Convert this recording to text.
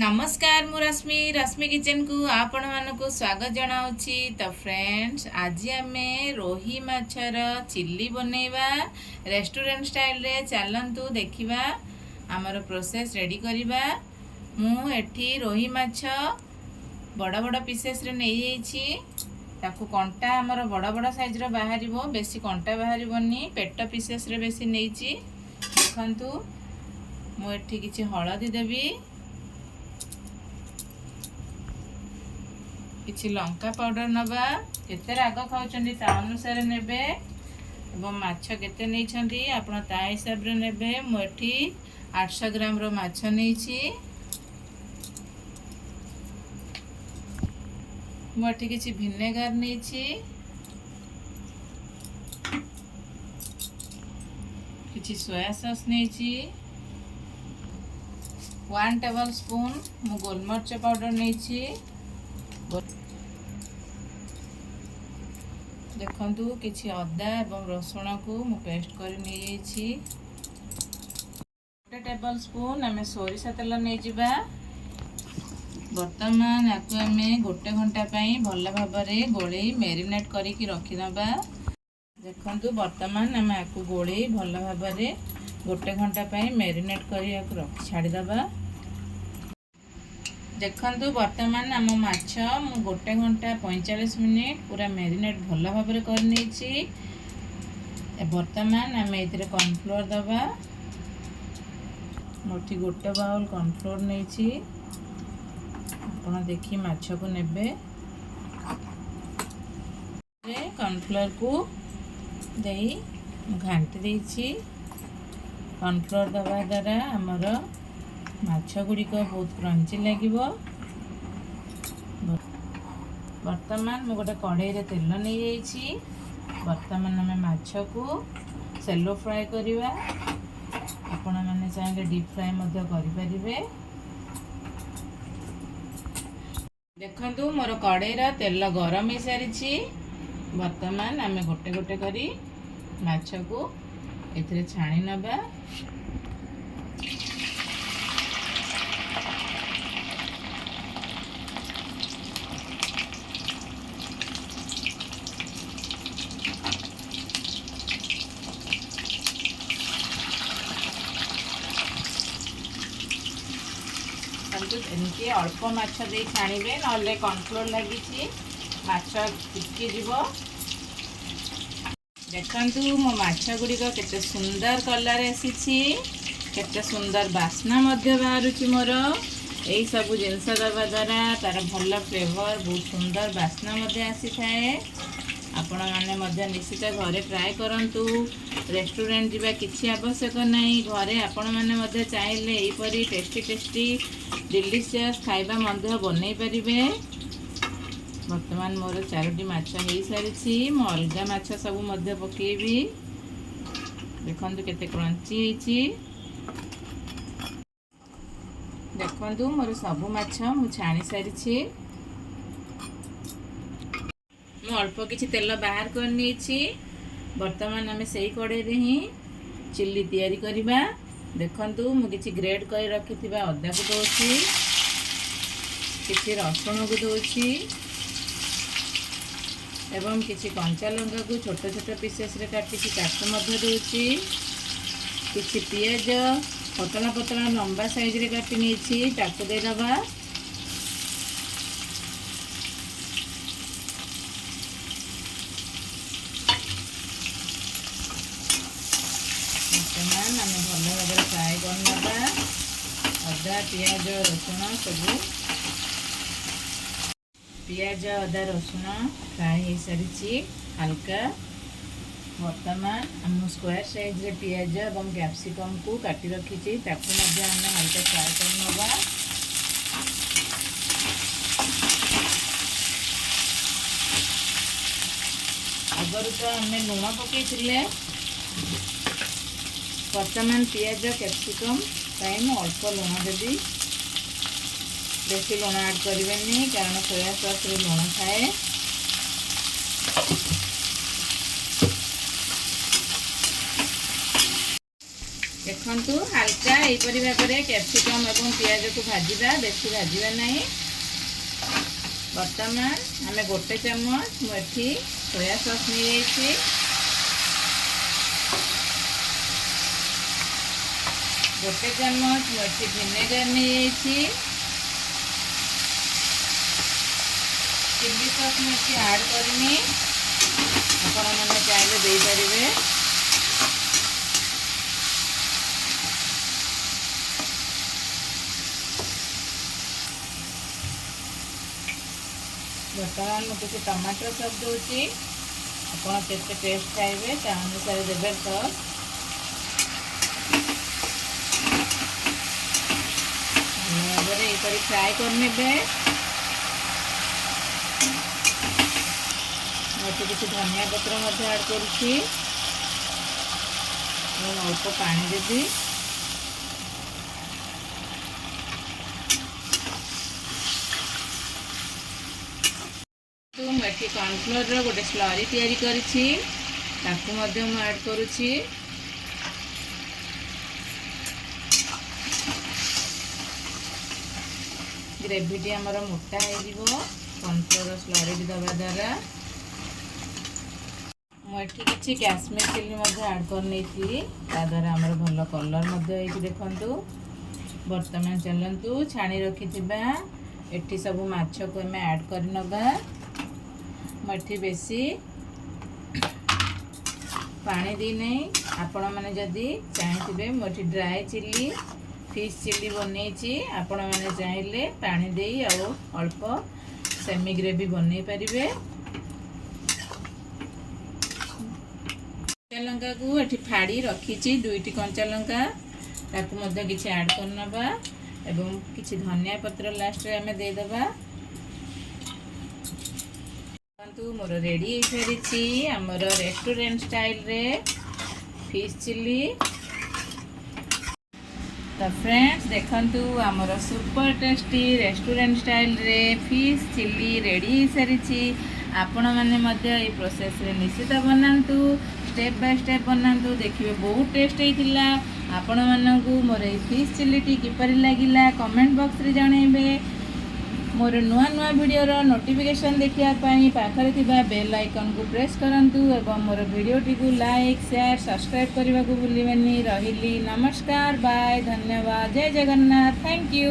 नमस्कार मु रश्मि रश्मि किचन को आपण मानक स्वागत जनाऊँगी। तो फ्रेंड्स आज आम रोही माछर चिल्ली बनैबा रेस्टोरेंट स्टाइल रे चलतु देखिबा आमर प्रोसेस रेडी करिबा। मु एठी रोही माछ बड़ बड़ पीसेस रे नै जाइछि। ताकू कंटा आमर बड़ बड़ साइज रो बाहरिबो, बेसी कंटा बाहरिबोनी, पेट पीसेस रे बेसी नैछि। देखंतु मु एठी किछि हळदी देबी, किछि लंका पाउडर नबा, केते राग खाउछन्ती ता अनुसार नेबे एवं माछ केते नैछन्ती आपण ता हिसाब रे नेबे। मु एठी 800 ग्राम रो माछ नैछि। मु एठी किछि विनेगर नैछि, किछि सोया सॉस नैछि, 1 टेबल स्पून मु गोलमर्च पाउडर नैछि। देखंतु किछि अदा एवं रसुण को मु पेस्ट कर नै जाइछि। 1 टेबल स्पून आमे सोरिषा तेल नै जिबा। वर्तमान याकु आमे 1 घंटा पई भल भाबरे गोळेई मैरिनेट करी की रखि नबा। देखंतु वर्तमान आमे याकु गोळेई भल भाबरे 1 घंटा पई मैरिनेट करी याकु रखि छाडी दबा। देखंतु वर्तमान आम माछ मु 1 घंटा 45 मिनिट पूरा मैरिनेट भल भाव कर नहीं। वर्तमान आम ए कॉर्नफ्लोर दबा। मोटी 1 बाउल कॉर्नफ्लोर नहीं, आप देखी माछ को नेबे। कॉर्नफ्लोर को दे घांटी देछि। कॉर्नफ्लोर दबा द्वारा आमर माछ गुड़िक बहुत क्रंची लगे। वर्तमान मु गोटे कढ़ई रे तेल नहीं जाइछि। वर्तमान आम माछ को सेलो फ्राए करिवा। आपण माने चाहे डीप फ्राए मध्य करि परिबे। देखंतु मोर कढ़ई रा तेल गरम हो सारिछि। वर्तमान आम गोटे गोटे करी माछ को एथिरे छाणी नबा। एमती अल्प माछ दे छाणिबे, नले कॉर्नफ्लोर लगी माछ चिपकी जीव। देखंतु मो माछ गुड़िक केते सुंदर कलर आसी, केते सुंदर बास्ना मध्य बाहरुची। मोर यही सब जिनस दबा द्वारा तार भल फ्लेवर बहुत सुंदर बास्ना मध्य आसी थाए। आपण माने मध्य निश्चित घरे ट्राए करंतु। रेस्टोरेंट जीवा किछि आवश्यक नहीं, घरे आपण माने मध्य चाहिले एपरी टेस्टी टेस्टी डिलीशियस खाइबा मध्य बनै परिबे। वर्तमान मोर 4टी माछ हो सारी। मो अलगा माछ सब मध्य पकेबी। देखंतु केते क्रंची होइछि। देखंतु मोर सब माछ मु छाणी सारी। मु अल्प किछि तेल बाहर कर नीछि। वर्तमान आमे सेही कड़े रे ही चिल्ली तैयारी करिबा। देखंतु मु किछि ग्रेट कर रखिथिबा अदा को दोछि, किछि रसुण को दोछि एवं किछि कंचा लंका को छोट छोट पीसेस रे काटि कि ताको मध्य दोछि। किछि पियाज पतला पतला लंबा साइज रे काटि नीछि ताको दे दबा। आम भल भाव फ्राए करना। अदा पियाज रसुण सब पियाज अदा रसुण फ्राए हो सारी हल्का। वर्तमान आम स्क्वायर साइज रे पियाज और कैप्सिकम को काटी रखी ताकू हल्का फ्राए करना। आगर तो आम लुण पकईले। वर्तमान पियाज कैप्सिकम टाइम अल्प लुण देवी, बेसी लुण ऐड करेंगे कारण सोया सॉस रे लुण थाए। देखो देखंतु हल्का एपरी भाव में कैप्सिकम और पियाज को भाजिबा, बेसी भाजिबा नहीं। बर्तमान आम गोटे चम्मच मुझे सोया सॉस नहीं, गोटे चम्मच मुझे विनेगर नहीं, चिली सॉस मुझे ऐड करनी, आपण मैंने चाहिए दे पारे। बर्तमान मुझे टमाटर सॉस दूसरी, आप टेस्ट खाइबे ता अनुसार देवे सॉस। फ्राए करने मुझे किसी धनिया पत्र ऐड करुँची, अल्प पानी देवी। तो मुझे कॉर्नफ्लोर गोटे स्लरी तैयारी करिछि, ताकू मध्य मु ऐड करुछि। ग्रेवीटी आमर मोटा हो कॉर्नफ्लोर स्लरी दबा द्वारा। मुझे किसी काश्मीर चिली ऐड कर द्वारा आमर भल कलर देखु। बर्तमान चलतु छाणी रखि एठी सब माछ को आम ऐड कर नबा। मुझे बेसी पानी दी नहीं, आपण मैंने जदि चाहिए मुझे ड्राई चिली फिश चिली बनई, आपण मैंने चाहिए पानी दे अल्प सेमी ग्रेवी बनई पारे। कंचा लंका को ये फाड़ी रखी, दुईटी कंचा लंका ताकू किसी ऐड कर नबा एवं किसी धनिया पत्र लास्ट रे आमे दे दबा। मोर रेडी हो सारी आमर रेस्टोरेंट स्टाइल रे फिश चिली। तो फ्रेंड्स देखंतु आमर सुपर टेस्टी रेस्टोरेंट स्टाइल रे फिश चिली रेडी हो सारी। आपण मैंने मध्य ये प्रोसेस रे निश्चित बनातु, स्टेप बाय स्टेप बनातु, देखिए बहुत टेस्ट होइतिला। आपण मानकु मोर ये फिश चिली टी किपरि लागिला कमेंट बॉक्स रे जणाइबे। मोर नुआ नुआ वीडियो रो नोटिफिकेशन देखिया पाई पाखरे थिबा बेल आइकन को प्रेस करंतु एवं मोर वीडियो टी को लाइक शेयर सब्सक्राइब करने को भूलिबेनी। रहिली नमस्कार, बाय, धन्यवाद, जय जगन्नाथ, थैंक यू।